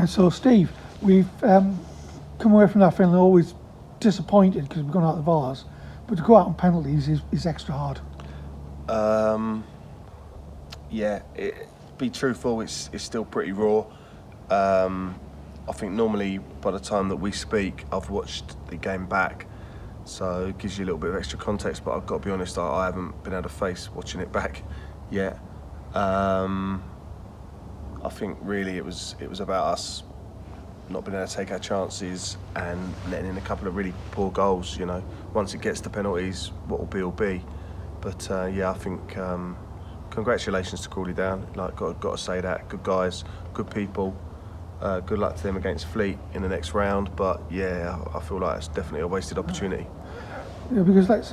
And so, Steve, we've come away from that feeling always disappointed because we've gone out of the Vase, but to go out on penalties is extra hard. Yeah, be truthful, it's still pretty raw. I think normally by the time that we speak, I've watched the game back, so it gives you a little bit of extra context, but I've got to be honest, I haven't been able to face watching it back yet. I think really it was about us not being able to take our chances and letting in a couple of really poor goals. You know, once it gets to penalties, what will be. But yeah, I think congratulations to Crawley Down. Like, got to say that. Good guys, good people. Good luck to them against Fleet in the next round. But yeah, I feel like it's definitely a wasted opportunity. Yeah, because like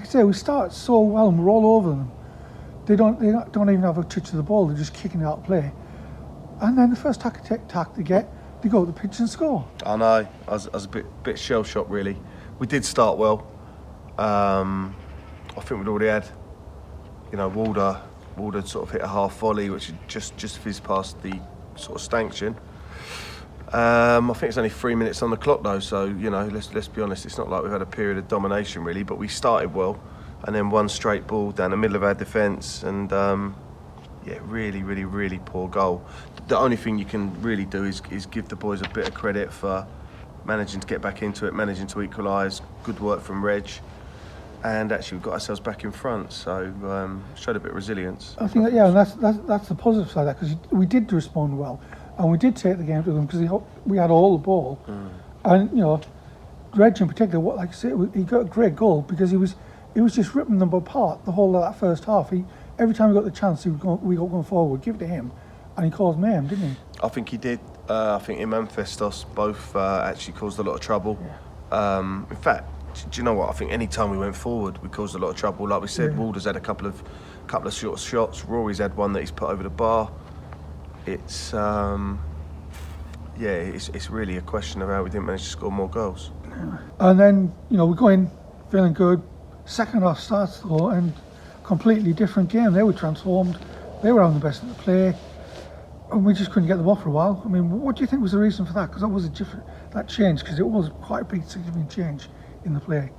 I say, we start so well and we're all over them. They don't even have a touch of the ball. They're just kicking it out of play. And then the first tack they get, they go to the pitch and score. I know. I was a bit shell shocked really. We did start well. I think we'd already had, you know, Walder sort of hit a half volley, which just fizzed past the sort of stanchion. I think it's only 3 minutes on the clock though, so you know, let's be honest, it's not like we've had a period of domination really, but we started well, and then one straight ball down the middle of our defence, and yeah, really poor goal. The only thing you can really do is give the boys a bit of credit for managing to get back into it, managing to equalise. Good work from Reg. And actually, we got ourselves back in front, so showed a bit of resilience. I think that, yeah, and that's the positive side of that, because we did respond well, and we did take the game to them because we had all the ball, and you know, Reg in particular, like I say, he got a great goal because he was just ripping them apart the whole of that first half. Every time we got the chance, we got going forward, give it to him, and he caused mayhem, didn't he? I think he did. I think him and Festos both actually caused a lot of trouble. Yeah. In fact, do you know what? I think any time we went forward, we caused a lot of trouble. Like we said, yeah. Walder's had a couple of short shots. Rory's had one that he's put over the bar. It's it's really a question of how we didn't manage to score more goals. Yeah. And then, you know, we go in feeling good. Second half starts though, and completely different game. They were transformed. They were having the best of the play, and we just couldn't get them off for a while. I mean, what do you think was the reason for that? Because that was that change, because it was quite a big significant change in the play.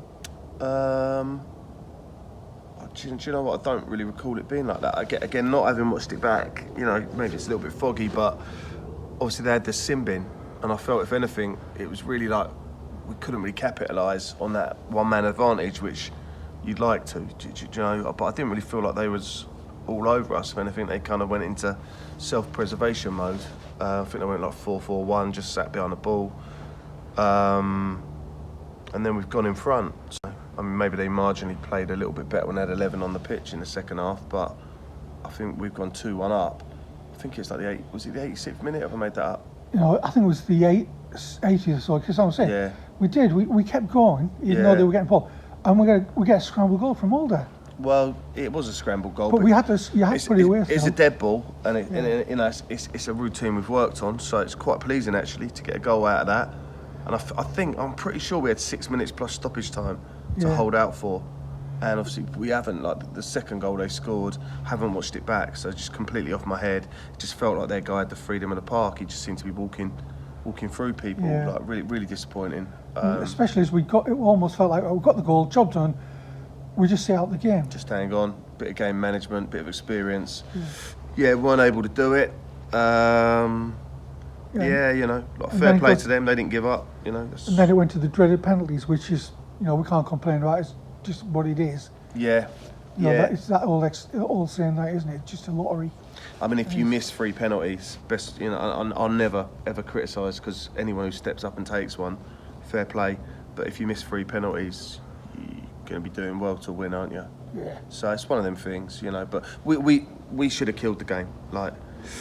Do you know what? I don't really recall it being like that. Again, not having watched it back, you know, maybe it's a little bit foggy, but obviously they had the sin bin, and I felt, if anything, it was really like we couldn't really capitalise on that one-man advantage, which you'd like to, do you know? But I didn't really feel like they was all over us. If anything, they kind of went into self-preservation mode. I think they went like 4-4-1, just sat behind the ball. And then we've gone in front. So, I mean, maybe they marginally played a little bit better when they had 11 on the pitch in the second half, but I think we've gone 2-1 up. I think it's like was it the 86th minute? Have I made that up? You know, I think it was the 80th or so, because I'm saying, yeah. we kept going, even though they were getting ball, and we get a scramble goal from Walder. Well, it was a scramble goal, but you had to put it away. It's a dead ball, and you know, it's a routine we've worked on, so it's quite pleasing actually to get a goal out of that. And I'm pretty sure we had 6 minutes plus stoppage time to hold out for. And obviously we haven't, like the second goal they scored, haven't watched it back, so just completely off my head. It just felt like their guy had the freedom of the park. He just seemed to be walking through people, like really disappointing. Especially as it almost felt like, we got the goal, job done, we just see out the game. Just hang on, bit of game management, bit of experience. Yeah, we weren't able to do it. Yeah, you know, like fair play to them. They didn't give up, you know. And then it went to the dreaded penalties, which is, you know, we can't complain, right? It's just what it is. Yeah, you know, it's that old saying, that, isn't it? It's just a lottery. I mean, if you miss 3 penalties, you know, I'll never ever criticise, because anyone who steps up and takes one, fair play. But if you miss 3 penalties, you're going to be doing well to win, aren't you? Yeah. So it's one of them things, you know. But we should have killed the game, like.